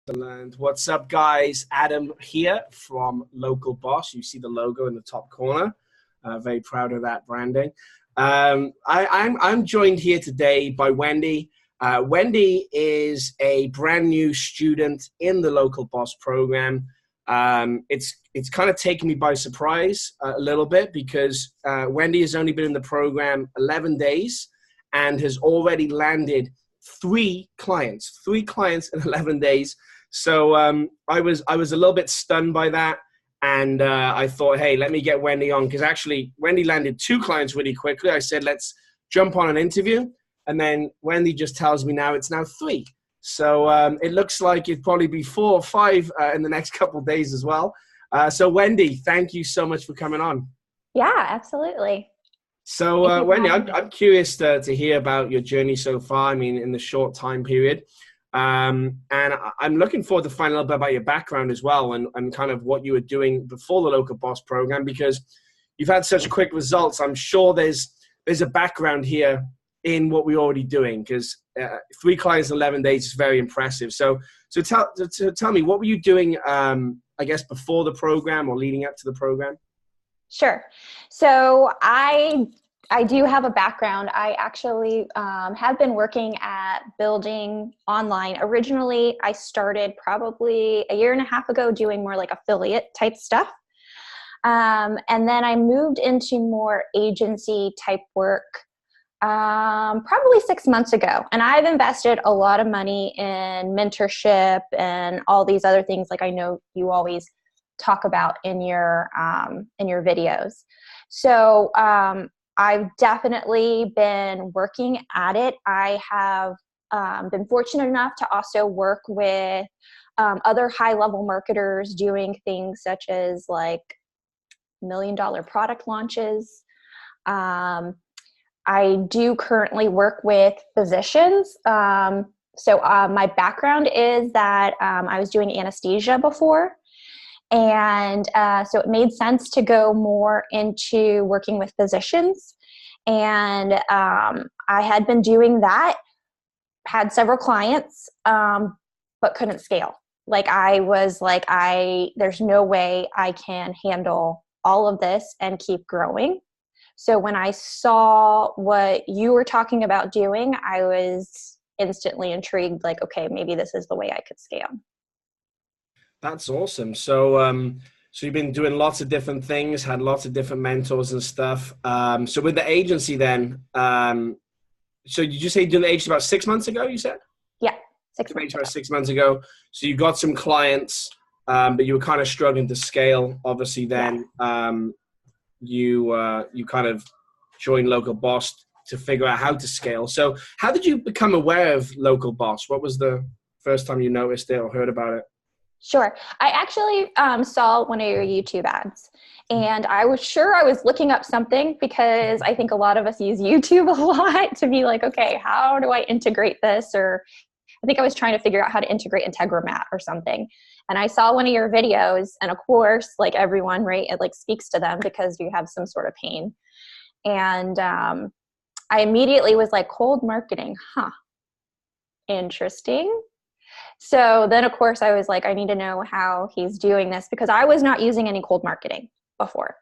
Excellent. What's up, guys? Adam here from Local Boss. You see the logo in the top corner. Very proud of that branding. I'm joined here today by Wendy. Wendy is a brand new student in the Local Boss program. It's kind of taken me by surprise a little bit because Wendy has only been in the program 11 days and has already landed three clients in 11 days. So I was a little bit stunned by that. And I thought, hey, let me get Wendy on, because actually Wendy landed two clients really quickly. I said, let's jump on an interview. And then Wendy just tells me now it's now three. So it looks like it'd probably be 4 or 5 in the next couple of days as well. So Wendy, thank you so much for coming on. Yeah, absolutely. So Wendy, I'm curious to hear about your journey so far. I mean, in the short time period. And I'm looking forward to finding a little bit about your background as well, and kind of what you were doing before the Local Boss program, because you've had such quick results. I'm sure there's a background here in what we're already doing, because 3 clients in 11 days is very impressive. So tell me, what were you doing, I guess, before the program or leading up to the program? Sure. So I do have a background. I actually have been working at building online. Originally, I started probably a year and a half ago doing more like affiliate type stuff. And then I moved into more agency type work probably 6 months ago. And I've invested a lot of money in mentorship and all these other things, like I know you always talk about in your videos. So I've definitely been working at it. I have been fortunate enough to also work with other high-level marketers doing things such as like $1 million product launches. I do currently work with physicians. So my background is that I was doing anesthesia before. And so it made sense to go more into working with physicians. And I had been doing that, had several clients, but couldn't scale. Like I was like, there's no way I can handle all of this and keep growing. So when I saw what you were talking about doing, I was instantly intrigued, like, okay, maybe this is the way I could scale. That's awesome. So so you've been doing lots of different things, had lots of different mentors and stuff. So with the agency then, so did you say you did the agency about 6 months ago, you said? Yeah, 6 months ago. About 6 months ago. So you got some clients, but you were kind of struggling to scale. Obviously then you kind of joined Local Boss to figure out how to scale. So how did you become aware of Local Boss? What was the first time you noticed it or heard about it? Sure. I actually saw one of your YouTube ads, and I was sure I was looking up something, because I think a lot of us use YouTube a lot to be like, okay, how do I integrate this? Or I think I was trying to figure out how to integrate Integromat or something. And I saw one of your videos, and of course, like everyone, right, it like speaks to them because you have some sort of pain. And I immediately was like, cold marketing, interesting. So then, of course, I was like, I need to know how he's doing this, because I was not using any cold marketing before.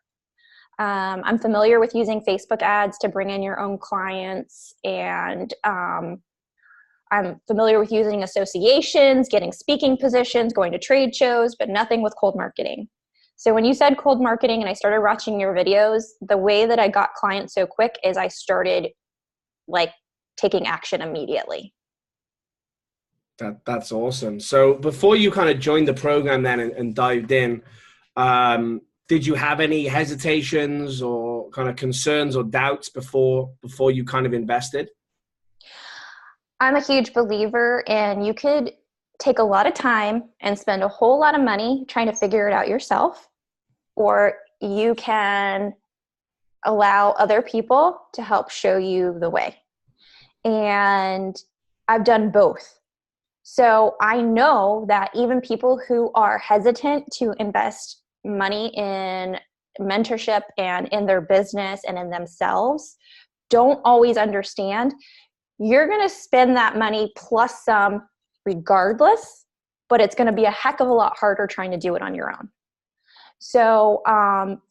I'm familiar with using Facebook ads to bring in your own clients, and I'm familiar with using associations, getting speaking positions, going to trade shows, but nothing with cold marketing. So when you said cold marketing and I started watching your videos, the way that I got clients so quick is I started like taking action immediately. That's awesome. So before you kind of joined the program then and dived in, did you have any hesitations or kind of concerns or doubts before you kind of invested? I'm a huge believer in you could take a lot of time and spend a whole lot of money trying to figure it out yourself, or you can allow other people to help show you the way. And I've done both. So I know that even people who are hesitant to invest money in mentorship and in their business and in themselves don't always understand you're going to spend that money plus some regardless but it's going to be a heck of a lot harder trying to do it on your own. So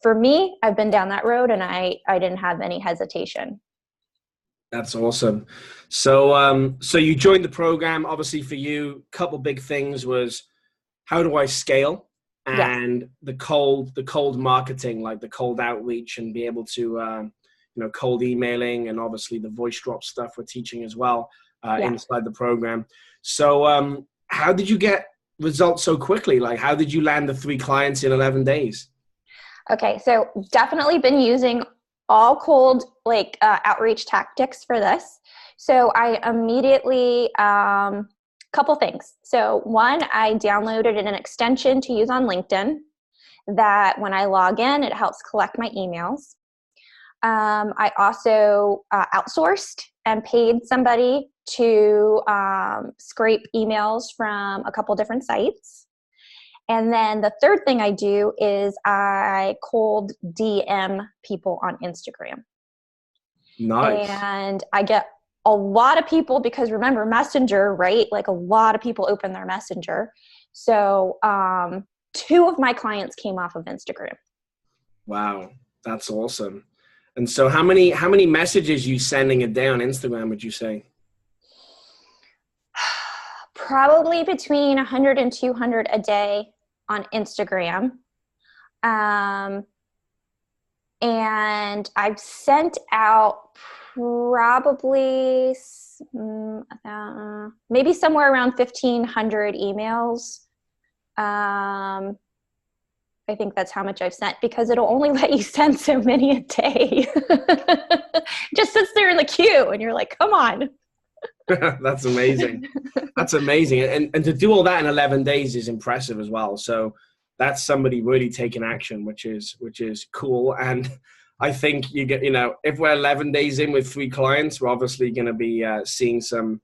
for me, I've been down that road, and I didn't have any hesitation. That's awesome. So, so you joined the program. Obviously, for you, a couple big things was, how do I scale? Yeah. And the cold marketing, like the cold outreach, and be able to, cold emailing, and obviously the voice drop stuff we're teaching as well inside the program. So, how did you get results so quickly? Like, how did you land the 3 clients in 11 days? Okay, so definitely been using all cold outreach tactics for this. So I immediately, couple things. So one, I downloaded an extension to use on LinkedIn that when I log in, it helps collect my emails. I also outsourced and paid somebody to scrape emails from a couple different sites. And then the third thing I do is I cold DM people on Instagram. Nice. And I get a lot of people, because remember Messenger, right? Like a lot of people open their Messenger. So 2 of my clients came off of Instagram. Wow, that's awesome. And so how many messages you sending a day on Instagram, would you say? Probably between 100 and 200 a day on Instagram. And I've sent out probably maybe somewhere around 1,500 emails. I think that's how much I've sent, because it'll only let you send so many a day. Just sits there in the queue and you're like, come on. That's amazing. That's amazing. And to do all that in 11 days is impressive as well. So that's somebody really taking action, which is cool. And I think you get, if we're 11 days in with 3 clients, we're obviously going to be seeing some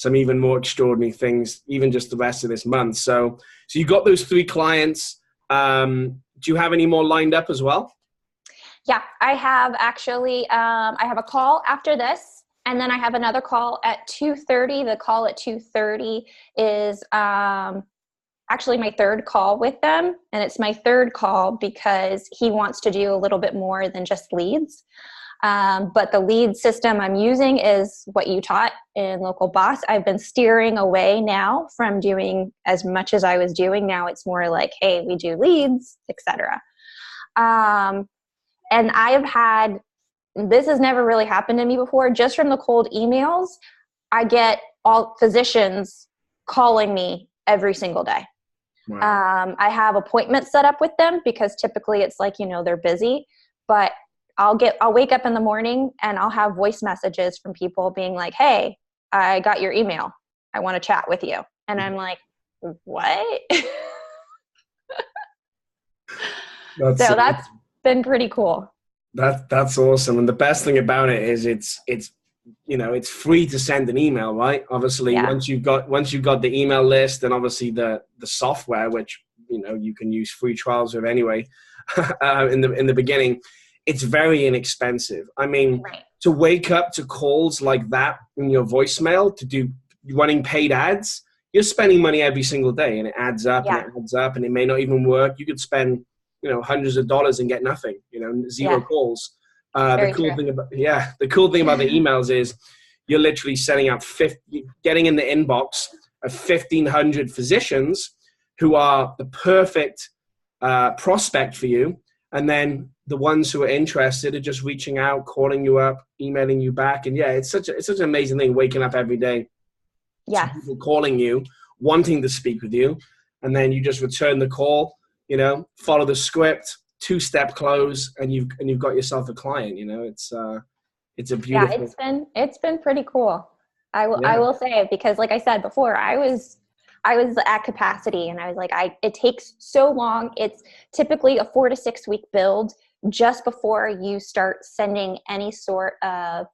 even more extraordinary things, even just the rest of this month. So you got those 3 clients. Do you have any more lined up as well? Yeah, I have actually, I have a call after this. And then I have another call at 2:30. The call at 2:30 is actually my 3rd call with them. And it's my 3rd call because he wants to do a little bit more than just leads. But the lead system I'm using is what you taught in Local Boss. I've been steering away now from doing as much as I was doing. Now it's more like, hey, we do leads, etc. And I have had, this has never really happened to me before. Just from the cold emails, I get all physicians calling me every single day. Wow. I have appointments set up with them because typically it's like, they're busy, but I'll wake up in the morning and I'll have voice messages from people being like, hey, I got your email. I want to chat with you. And I'm like, what? That's been pretty cool. That's awesome. And the best thing about it is it's free to send an email, right? Obviously, yeah. once you've got the email list, and obviously the software, which you can use free trials with anyway, in the beginning, it's very inexpensive. I mean, right. To wake up to calls like that in your voicemail, to do running paid ads, you're spending money every single day, and it adds up, yeah. And it adds up, and it may not even work. You could spend hundreds of dollars and get nothing, zero yeah. calls. The cool thing about the emails is you're literally sending out getting in the inbox of 1,500 physicians who are the perfect prospect for you. And then the ones who are interested are just reaching out, calling you up, emailing you back. And yeah, it's such an amazing thing, waking up every day. Yeah. People calling you, wanting to speak with you. And then you just return the call, follow the script, 2-step close, and you've got yourself a client. It's a beautiful. Yeah, it's been pretty cool. I will say, because like I said before, I was at capacity, and I was like, it takes so long. It's typically a 4 to 6 week build just before you start sending any sort of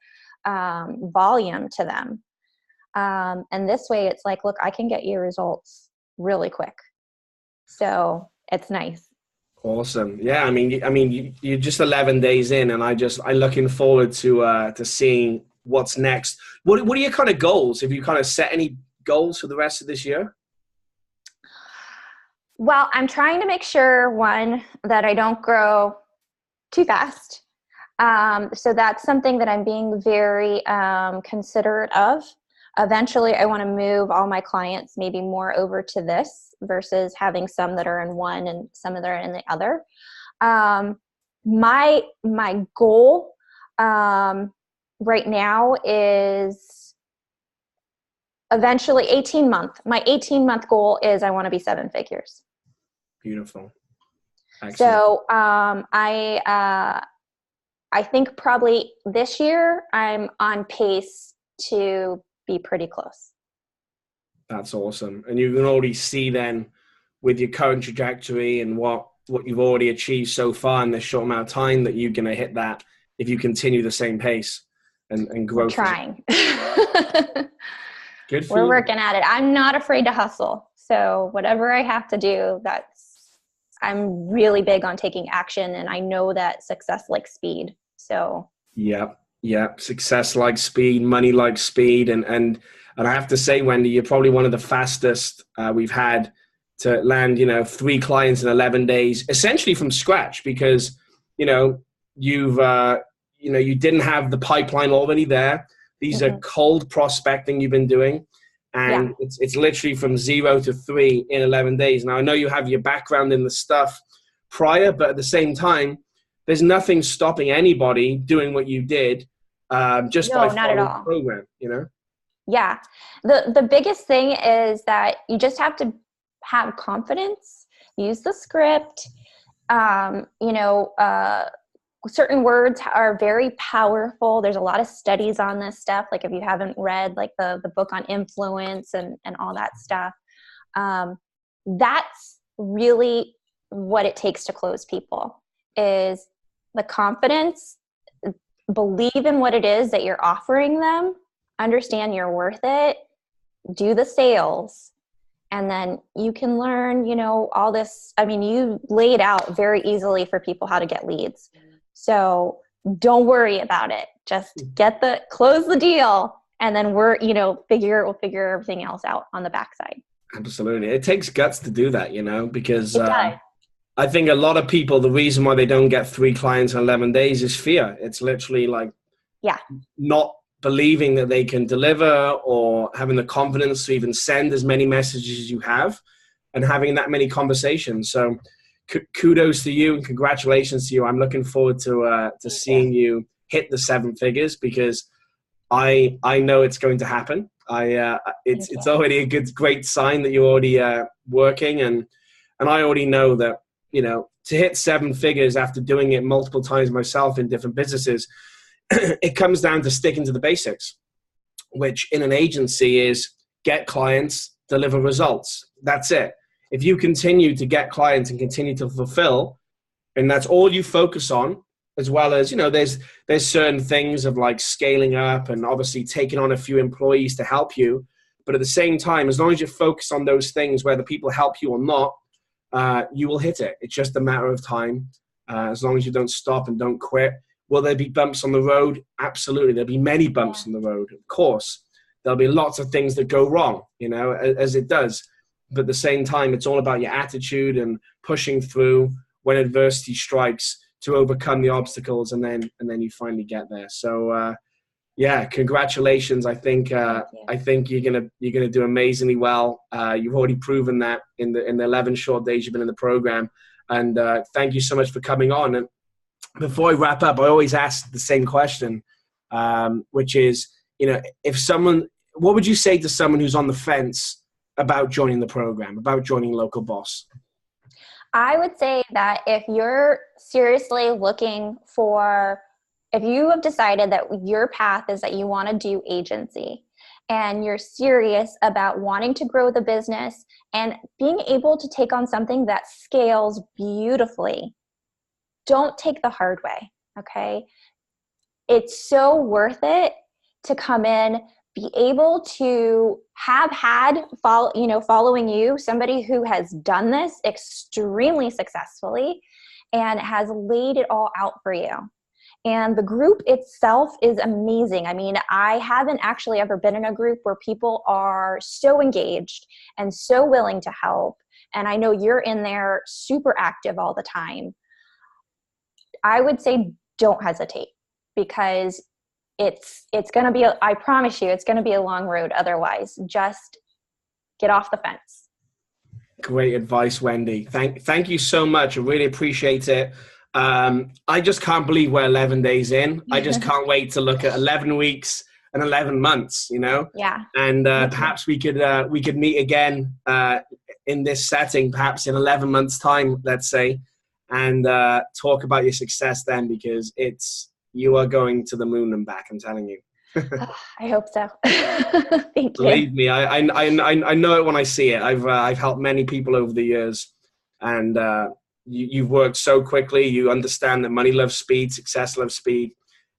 volume to them. And this way it's like, look, I can get you results really quick. So it's nice. Awesome. Yeah. I mean, you're just 11 days in, and I'm looking forward to seeing what's next. What are your kind of goals? Have you kind of set any goals for the rest of this year? Well, I'm trying to make sure, one, that I don't grow too fast. So that's something that I'm being very considerate of. Eventually, I want to move all my clients maybe more over to this versus having some that are in one and some that are in the other. My goal right now is eventually 18-month. My 18-month goal is I want to be 7 figures. Beautiful. Excellent. So I think probably this year I'm on pace to be pretty close. That's awesome. And you can already see then with your current trajectory and what you've already achieved so far in this short amount of time that you're going to hit that if you continue the same pace and grow. We're trying. Good for We're you. working at it. I'm not afraid to hustle. So whatever I have to do, I'm really big on taking action, and I know that success likes speed. So yeah. Success like speed, money like speed, and I have to say, Wendy, you're probably one of the fastest we've had to land, 3 clients in 11 days, essentially from scratch, because you've you didn't have the pipeline already there. These are cold prospecting you've been doing. And it's literally from 0 to 3 in 11 days. Now, I know you have your background in the stuff prior, but at the same time, there's nothing stopping anybody doing what you did just by following the program, Yeah. The biggest thing is that you just have to have confidence, use the script. Certain words are very powerful. There's a lot of studies on this stuff. Like if you haven't read like the book on influence and all that stuff, that's really what it takes to close people is the confidence, believe in what it is that you're offering them, understand you're worth it, do the sales, and then you can learn, all this. I mean, you laid out very easily for people how to get leads. So don't worry about it. Just close the deal, and then we'll figure everything else out on the backside. Absolutely. It takes guts to do that, because I think a lot of people, the reason why they don't get 3 clients in 11 days is fear. It's literally like not believing that they can deliver or having the confidence to even send as many messages as you have and having that many conversations. So kudos to you and congratulations to you. I'm looking forward to seeing you hit the 7 figures because I know it's going to happen. It's already a great sign that you're already working, and I already know that to hit 7 figures after doing it multiple times myself in different businesses, it comes down to sticking to the basics, which in an agency is get clients, deliver results. That's it. If you continue to get clients and continue to fulfill, and that's all you focus on, as well as, there's certain things of like scaling up and obviously taking on a few employees to help you. But at the same time, as long as you focus on those things, whether people help you or not, you will hit it. It's just a matter of time. As long as you don't stop and don't quit. Will there be bumps on the road? Absolutely. There'll be many bumps on the road. Of course, there'll be lots of things that go wrong, as it does. But at the same time, it's all about your attitude and pushing through when adversity strikes to overcome the obstacles, and then you finally get there. So, congratulations. I think you're gonna do amazingly well. You've already proven that in the 11 short days you've been in the program, and thank you so much for coming on. And before I wrap up, I always ask the same question, which is, what would you say to someone who's on the fence about joining the program, about joining Local Boss? I would say that if you're seriously looking if you have decided that your path is that you want to do agency and you're serious about wanting to grow the business and being able to take on something that scales beautifully, don't take the hard way, okay? It's so worth it to come in, be able to have had following you, somebody who has done this extremely successfully and has laid it all out for you. And the group itself is amazing. I mean, I haven't actually ever been in a group where people are so engaged and so willing to help and I know you're in there super active all the time, I would say don't hesitate, because it's going to be, I promise you, it's going to be a long road otherwise. Just get off the fence. Great advice, Wendy. Thank you so much. I really appreciate it. I just can't believe we're 11 days in. I just can't wait to look at 11 weeks and 11 months, you know? Yeah. And perhaps we could meet again in this setting, perhaps in 11 months' time, let's say, and talk about your success then, because you are going to the moon and back, I'm telling you. I hope so. Thank you. Believe me, I know it when I see it. I've helped many people over the years, and you've worked so quickly. You understand that money loves speed, success loves speed,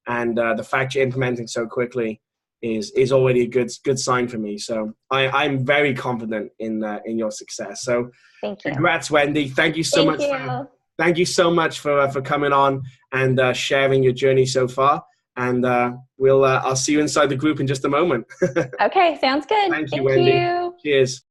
and the fact you're implementing so quickly is already a good sign for me. So I'm very confident in your success. So thank you. Congrats, Wendy. Thank you so much. Thank you so much for coming on and sharing your journey so far. And I'll see you inside the group in just a moment. Okay, sounds good. Thank you, Wendy. Cheers.